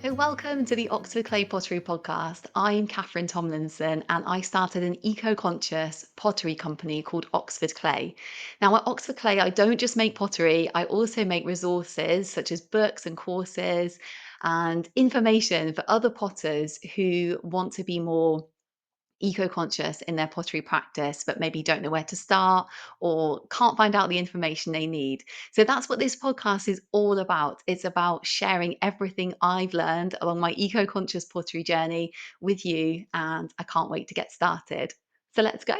So, welcome to the Oxford Clay Pottery Podcast. I'm Catherine Tomlinson and I started an eco-conscious pottery company called Oxford Clay. Now, at Oxford Clay, I don't just make pottery, I also make resources such as books and courses and information for other potters who want to be more eco-conscious in their pottery practice but maybe don't know where to start or can't find out the information they need. So that's what this podcast is all about. It's about sharing everything I've learned along my eco-conscious pottery journey with you, and I can't wait to get started. So let's go.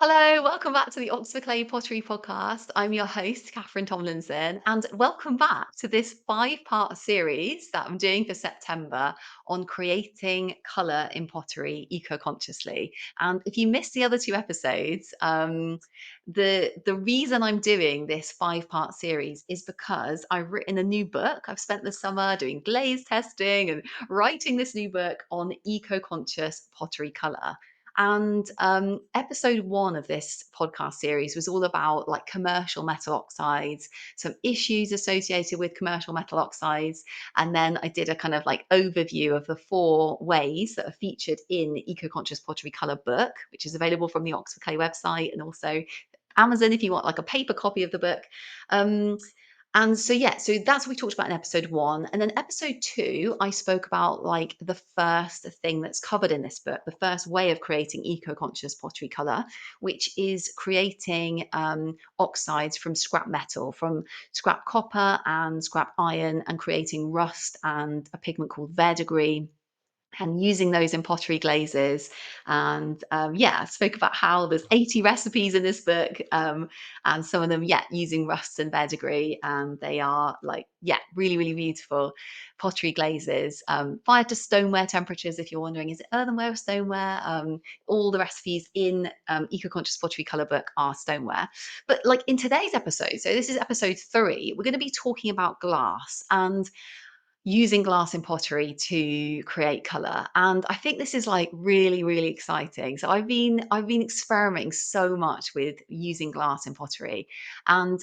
Hello, welcome back to the Oxford Clay Pottery Podcast. I'm your host, Catherine Tomlinson, and welcome back to this five-part series that I'm doing for September on creating colour in pottery eco-consciously. And if you missed the other two episodes, the reason I'm doing this five-part series is because I've written a new book. I've spent the summer doing glaze testing and writing this new book on eco-conscious pottery colour. And episode one of this podcast series was all about like commercial metal oxides, some issues associated with commercial metal oxides. And then I did a kind of like overview of the four ways that are featured in the Eco Conscious Pottery Colour book, which is available from the Oxford Clay website and also Amazon if you want like a paper copy of the book. Um, and so, yeah, so that's what we talked about in episode one. And then episode two, I spoke about like the first thing that's covered in this book, the first way of creating eco conscious pottery color, which is creating oxides from scrap metal, from scrap copper and scrap iron, and creating rust and a pigment called verdigris and using those in pottery glazes. And yeah, I spoke about how there's 80 recipes in this book, and some of them, yeah, using rust and verdigris, and they are like, yeah, really, really beautiful pottery glazes. Fired to stoneware temperatures, if you're wondering, is it earthenware or stoneware? All the recipes in Eco-conscious Pottery Colour book are stoneware. But like in today's episode, so this is episode 3, we're going to be talking about glass and using glass in pottery to create color. And I think this is like really, really exciting. So I've been experimenting so much with using glass in pottery. And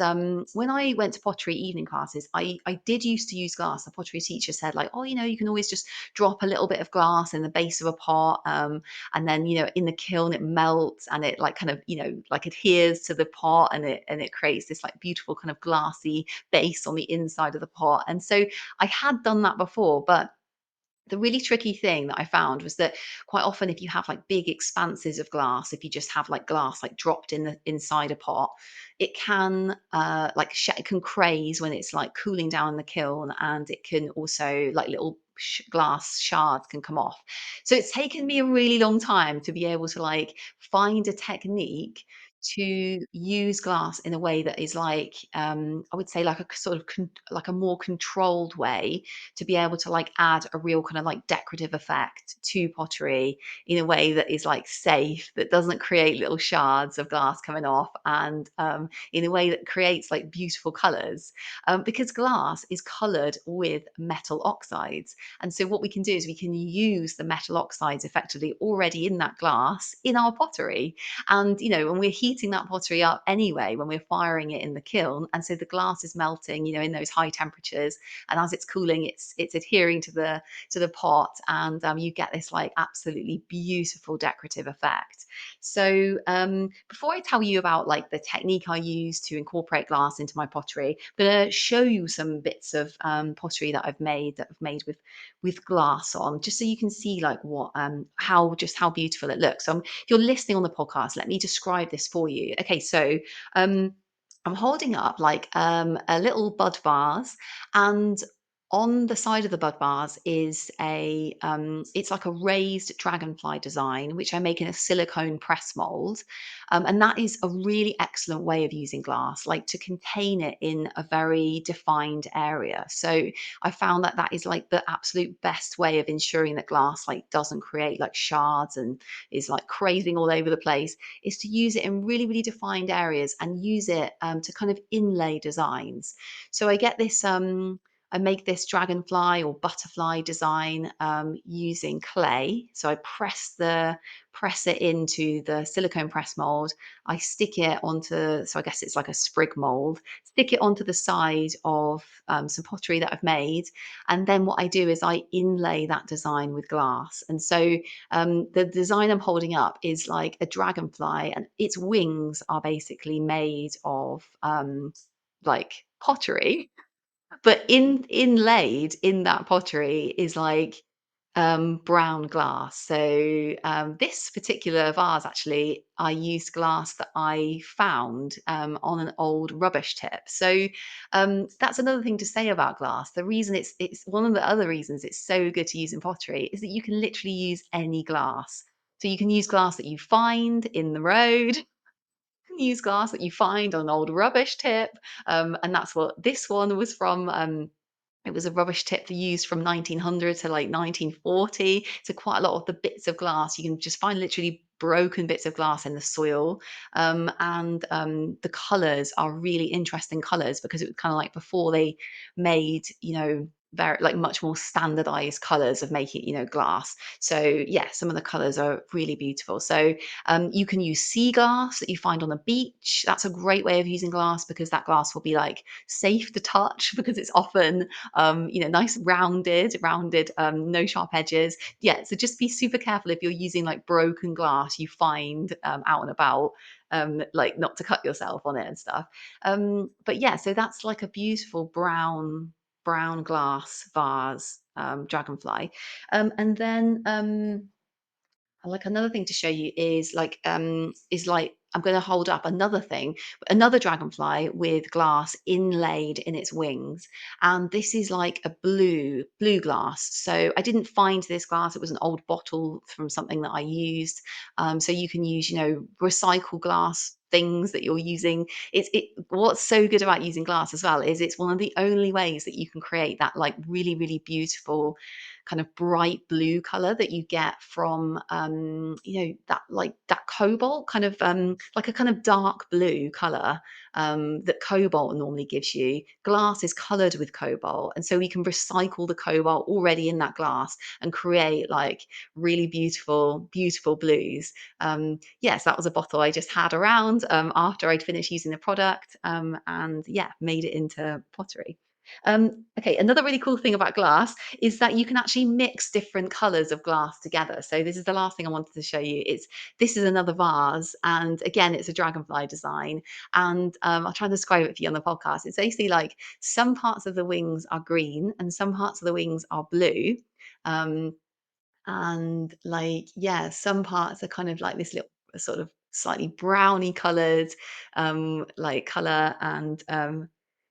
when I went to pottery evening classes, I did used to use glass. The pottery teacher said like, oh, you can always just drop a little bit of glass in the base of a pot, and then in the kiln it melts and it like kind of like adheres to the pot, and it creates this like beautiful kind of glassy base on the inside of the pot. And so I had done that before, but the really tricky thing that I found was that quite often if you have like big expanses of glass, if you just have like glass like dropped in the inside a pot, it can it can craze when it's like cooling down in the kiln, and it can also like little glass shards can come off. So it's taken me a really long time to be able to like find a technique to use glass in a way that is like I would say like a sort of like a more controlled way to be able to like add a real kind of like decorative effect to pottery in a way that is like safe, that doesn't create little shards of glass coming off, and in a way that creates like beautiful colors, because glass is colored with metal oxides. And so what we can do is we can use the metal oxides effectively already in that glass in our pottery. And when we're heating that pottery up anyway, when we're firing it in the kiln, and so the glass is melting in those high temperatures, and as it's cooling it's adhering to the pot, and you get this like absolutely beautiful decorative effect. So before I tell you about like the technique I use to incorporate glass into my pottery, I'm going to show you some bits of pottery that I've made with glass on, just so you can see like what how beautiful it looks. So if you're listening on the podcast, let me describe this for you. Okay, so um I'm holding up like a little bud vase, and on the side of the bud vase is it's like a raised dragonfly design, which I make in a silicone press mold. And that is a really excellent way of using glass, like to contain it in a very defined area. So I found that that is like the absolute best way of ensuring that glass like doesn't create like shards and is like crazing all over the place, is to use it in really, really defined areas and use it to kind of inlay designs. So I get this. I make this dragonfly or butterfly design using clay. So I press it into the silicone press mold. I stick it onto, so I guess it's like a sprig mold. Stick it onto the side of some pottery that I've made, and then what I do is I inlay that design with glass. And so the design I'm holding up is like a dragonfly, and its wings are basically made of like pottery, but inlaid in that pottery is like brown glass. So this particular vase, actually, I used glass that I found on an old rubbish tip. So that's another thing to say about glass. The reason it's one of the other reasons it's so good to use in pottery is that you can literally use any glass. So you can use glass that you find in the road. Use glass that you find on an old rubbish tip, and that's what this one was from. It was a rubbish tip they used from 1900 to like 1940. So quite a lot of the bits of glass you can just find literally broken bits of glass in the soil, and the colours are really interesting colours because it was kind of like before they made, very like much more standardized colors of making, glass. So yeah, some of the colors are really beautiful. So you can use sea glass that you find on the beach. That's a great way of using glass because that glass will be like safe to touch because it's often nice rounded, no sharp edges. Yeah, so just be super careful if you're using like broken glass you find out and about, like not to cut yourself on it and stuff. But yeah, so that's like a beautiful brown glass vase, dragonfly. And then like another thing to show you is like I'm going to hold up another dragonfly with glass inlaid in its wings, and this is like a blue glass. So I didn't find this glass; it was an old bottle from something that I used. So you can use, recycle glass things that you're using. What's so good about using glass as well is it's one of the only ways that you can create that like really beautiful kind of bright blue color that you get from that like that cobalt kind of like a kind of dark blue color that cobalt normally gives you. Glass is colored with cobalt, and so we can recycle the cobalt already in that glass and create like really beautiful blues. Yes, that was a bottle I just had around after I'd finished using the product, and yeah, made it into pottery. Okay, another really cool thing about glass is that you can actually mix different colors of glass together. So this is the last thing I wanted to show you. This is another vase, and again, it's a dragonfly design. And I'll try and describe it for you on the podcast. It's basically like some parts of the wings are green and some parts of the wings are blue. Um, and like yeah, some parts are kind of like this little sort of slightly browny colored like color, and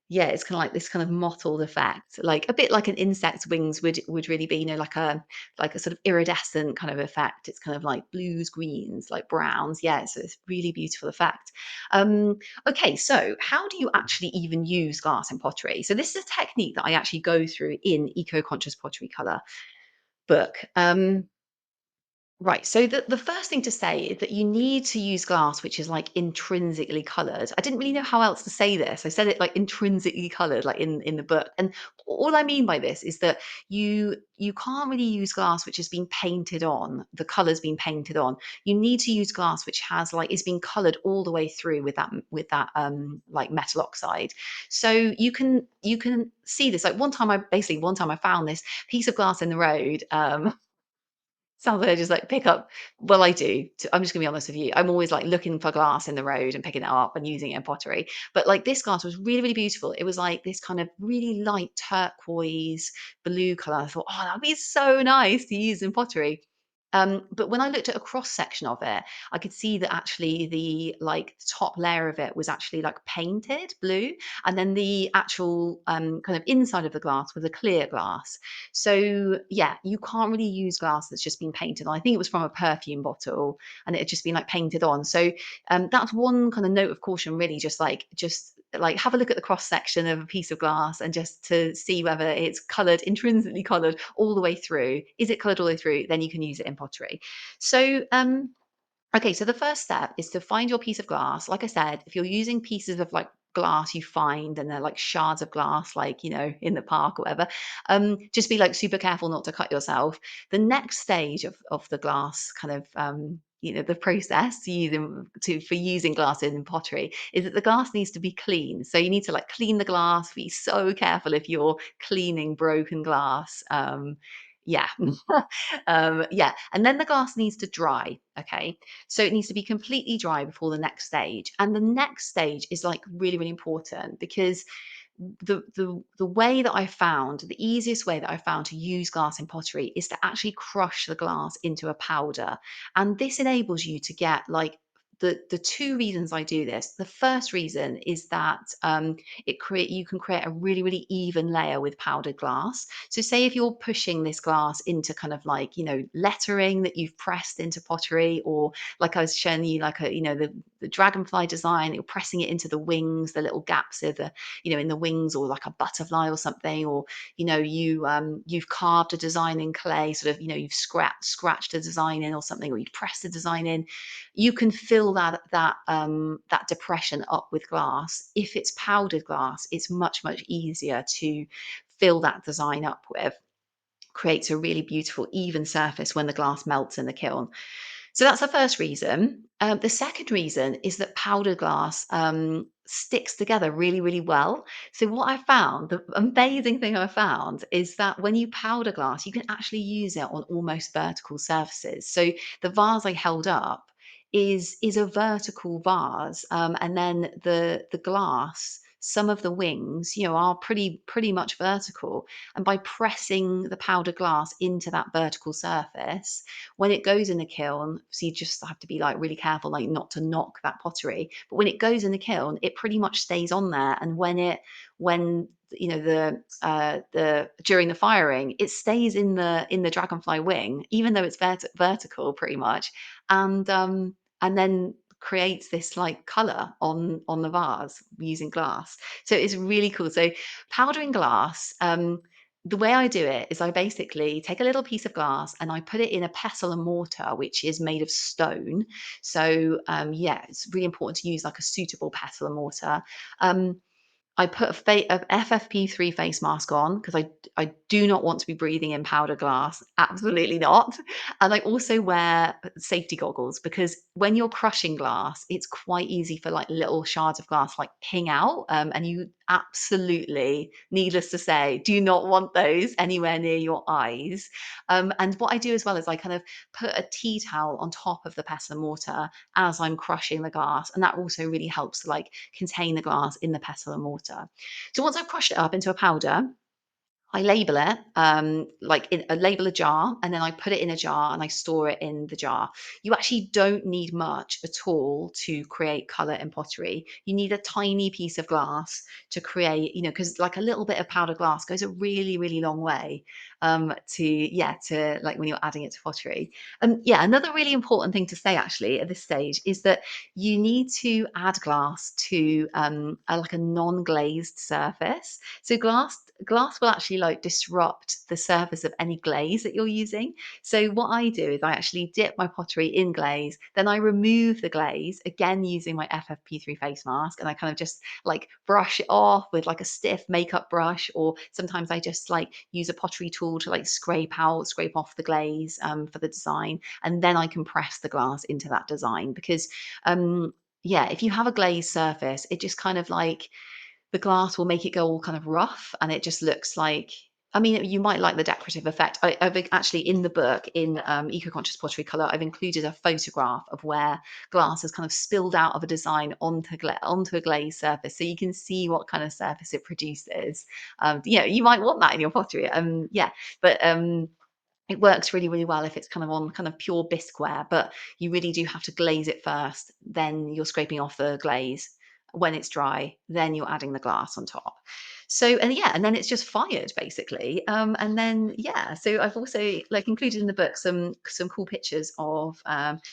yeah, it's kind of like this kind of mottled effect, like a bit like an insect's wings would really be, like a sort of iridescent kind of effect. It's kind of like blues, greens, like browns. Yeah, so it's really beautiful effect. Okay, so how do you actually even use glass in pottery? So this is a technique that I actually go through in Eco-conscious Pottery Colour book. Right. So the first thing to say is that you need to use glass which is like intrinsically coloured. I didn't really know how else to say this. I said it like intrinsically coloured, like in the book. And all I mean by this is that you can't really use glass which has been painted on, the colours being painted on. You need to use glass which has like is being coloured all the way through with that like metal oxide. So you can see this. Like one time I found this piece of glass in the road. Sounds like I just like pick up. Well, I do. I'm just gonna be honest with you. I'm always like looking for glass in the road and picking it up and using it in pottery. But like this glass was really beautiful. It was like this kind of really light turquoise blue color. I thought, oh, that'd be so nice to use in pottery. But when I looked at a cross section of it, I could see that actually the like top layer of it was actually like painted blue, and then the actual kind of inside of the glass was a clear glass. So yeah, you can't really use glass that's just been painted on. I think it was from a perfume bottle and it had just been like painted on. So that's one kind of note of caution, really, just like have a look at the cross section of a piece of glass and just to see whether it's coloured, intrinsically coloured all the way through. Is it coloured all the way through? Then you can use it in pottery. So okay, so the first step is to find your piece of glass. Like I said, if you're using pieces of like glass you find and they're like shards of glass, like, in the park or whatever, just be like super careful not to cut yourself. The next stage of the glass kind of, the process for using glass in pottery is that the glass needs to be clean. So you need to like clean the glass, be so careful if you're cleaning broken glass. Yeah. Yeah. And then the glass needs to dry. Okay. So it needs to be completely dry before the next stage. And the next stage is like really, really important because the way that I found, the easiest way that I found to use glass in pottery is to actually crush the glass into a powder. And this enables you to get like the two reasons I do this. The first reason is that you can create a really, really even layer with powdered glass. So say if you're pushing this glass into kind of like, lettering that you've pressed into pottery, or like I was showing you, like the dragonfly design, you're pressing it into the wings, the little gaps of the, in the wings, or like a butterfly or something, or you've carved a design in clay, sort of, you've scratched a design in or something, or you've pressed a design in. You can fill that depression up with glass. If it's powdered glass, it's much, much easier to fill that design up with. Creates a really beautiful even surface when the glass melts in the kiln. So that's the first reason. The second reason is that powdered glass sticks together really, really well. So what I found, the amazing thing I found, is that when you powder glass, you can actually use it on almost vertical surfaces. So the vase I held up is a vertical vase, and then the glass. Some of the wings, are pretty much vertical, and by pressing the powder glass into that vertical surface, when it goes in the kiln, so you just have to be like really careful, like not to knock that pottery. But when it goes in the kiln, it pretty much stays on there. And when the during the firing, it stays in the dragonfly wing, even though it's vertical, pretty much, and then creates this like color on the vase using glass. So it's really cool. So powdering glass. The way I do it is I basically take a little piece of glass and I put it in a pestle and mortar, which is made of stone. So yeah, it's really important to use like a suitable pestle and mortar. Um, I put a FFP3 face mask on because I do not want to be breathing in powder glass. Absolutely not. And I also wear safety goggles because when you're crushing glass, it's quite easy for like little shards of glass like ping out. And you absolutely, needless to say, do not want those anywhere near your eyes. And what I do as well is I kind of put a tea towel on top of the pestle and mortar as I'm crushing the glass. And that also really helps to like contain the glass in the pestle and mortar. So once I've crushed it up into a powder, I label it, label a jar, and then I put it in a jar and I store it in the jar. You actually don't need much at all to create color in pottery. You need a tiny piece of glass to create, because like a little bit of powdered glass goes a really, really long way, to like when you're adding it to pottery. Yeah, another really important thing to say actually at this stage is that you need to add glass to like a non-glazed surface. So glass will actually like disrupt the surface of any glaze that you're using. So what I do is I actually dip my pottery in glaze, then I remove the glaze again using my FFP3 face mask, and I kind of just like brush it off with like a stiff makeup brush, or sometimes I just like use a pottery tool to like scrape off the glaze for the design, and then I can press the glass into that design because yeah, if you have a glazed surface, it just kind of like the glass will make it go all kind of rough and it just looks like, I mean, you might like the decorative effect. I've actually in the book in Eco-conscious Pottery Colour, I've included a photograph of where glass has kind of spilled out of a design onto a glazed surface, so you can see what kind of surface it produces. You might want that in your pottery. Yeah, but it works really, really well if it's kind of on kind of pure bisqueware, but you really do have to glaze it first, then you're scraping off the glaze. When it's dry, then you're adding the glass on top. So, and yeah, and then it's just fired basically. And then yeah, so I've also like included in the book some cool pictures of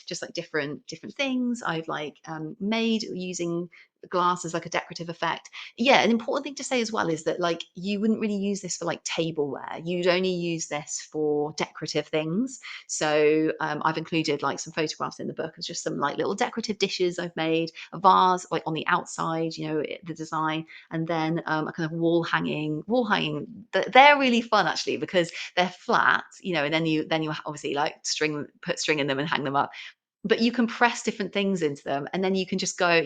just like different things I've like made using glass as like a decorative effect. Yeah, an important thing to say as well is that like you wouldn't really use this for like tableware. You'd only use this for decorative things. So I've included like some photographs in the book of just some like little decorative dishes I've made, a vase like on the outside, the design, and then a kind of wall hanging. They're really fun actually because they're flat, and then you obviously like put string in them and hang them up, but you can press different things into them, and then you can just go,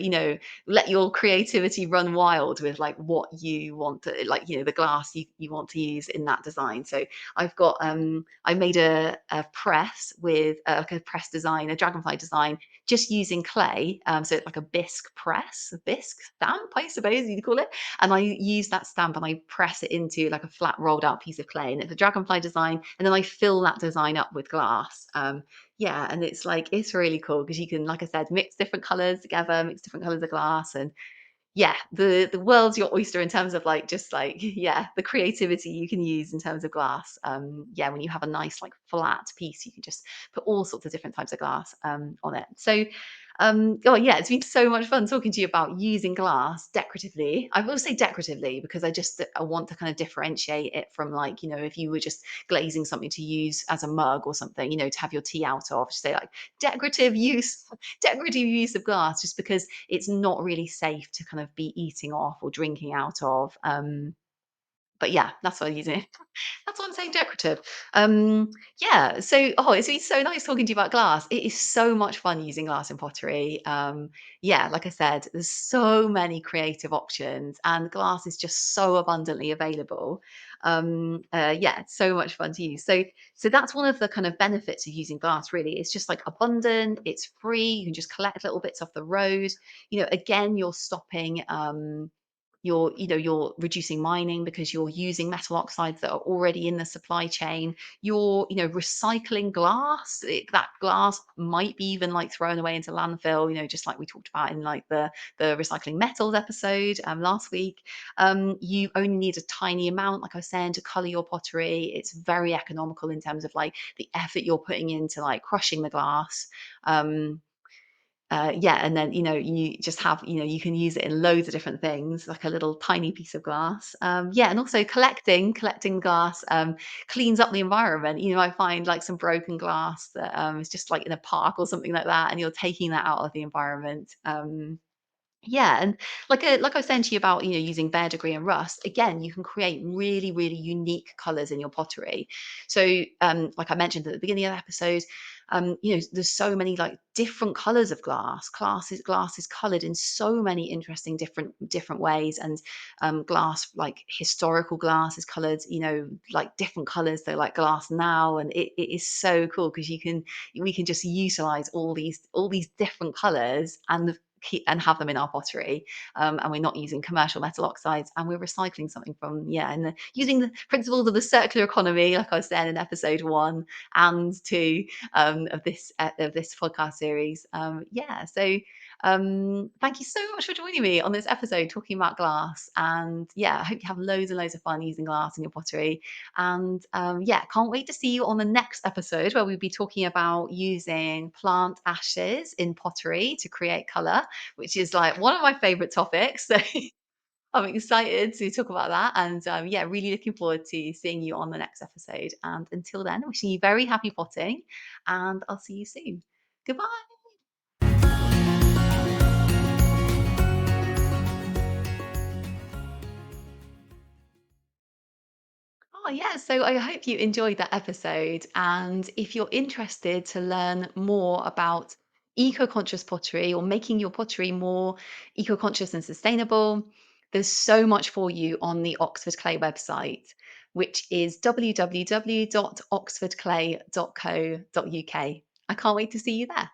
let your creativity run wild with like what you want to, like, the glass you want to use in that design. So I made a press with like a press design, a dragonfly design, just using clay. So it's like a bisque press, a bisque stamp, I suppose you'd call it. And I use that stamp and I press it into like a flat rolled out piece of clay, and it's a dragonfly design, and then I fill that design up with glass. Yeah, and it's like it's really cool because you can, like I said, mix different colors together, mix different colors of glass, and yeah, the world's your oyster in terms of like just like yeah, the creativity you can use in terms of glass. Yeah, when you have a nice like flat piece, you can just put all sorts of different types of glass on it. So oh yeah, it's been so much fun talking to you about using glass decoratively. I will say decoratively because I want to kind of differentiate it from like, if you were just glazing something to use as a mug or something, to have your tea out of, just say like decorative use, decorative use of glass, just because it's not really safe to kind of be eating off or drinking out of. But yeah, that's what I'm using. That's what I'm saying, decorative. Yeah, so it's been so nice talking to you about glass. It is so much fun using glass in pottery. Yeah, like I said, there's so many creative options, and glass is just so abundantly available. Yeah, it's so much fun to use. So that's one of the kind of benefits of using glass. Really, it's just like abundant. It's free. You can just collect little bits off the road. Again, you're stopping. You're reducing mining because you're using metal oxides that are already in the supply chain. You're recycling glass. That glass might be even like thrown away into landfill, just like we talked about in like the recycling metals episode last week. You only need a tiny amount, like I was saying, to color your pottery. It's very economical in terms of like the effort you're putting into like crushing the glass. um, yeah, and then you just have, you can use it in loads of different things, like a little tiny piece of glass. Yeah, and also collecting glass cleans up the environment. I find like some broken glass that is just like in a park or something like that, and you're taking that out of the environment. Yeah, and like I was saying to you about, using verdigris and rust, again, you can create really, really unique colors in your pottery. So, like I mentioned at the beginning of the episode, there's so many like different colors of glass. Glass is colored in so many interesting different ways, and glass, like historical glass, is colored, like different colors. So, like glass now, and it is so cool because we can just utilize all these different colors and have them in our pottery, and we're not using commercial metal oxides, and we're recycling something from, yeah, and using the principles of the circular economy, like I was saying in episode 1 and 2 of this podcast series. Yeah, so thank you so much for joining me on this episode talking about glass, and yeah, I hope you have loads and loads of fun using glass in your pottery. And yeah, can't wait to see you on the next episode where we'll be talking about using plant ashes in pottery to create color, which is like one of my favorite topics. So I'm excited to talk about that. And yeah, really looking forward to seeing you on the next episode. And until then, wishing you very happy potting, and I'll see you soon. Goodbye. Oh, yeah. So I hope you enjoyed that episode. And if you're interested to learn more about eco-conscious pottery or making your pottery more eco-conscious and sustainable, there's so much for you on the Oxford Clay website, which is www.oxfordclay.co.uk. I can't wait to see you there.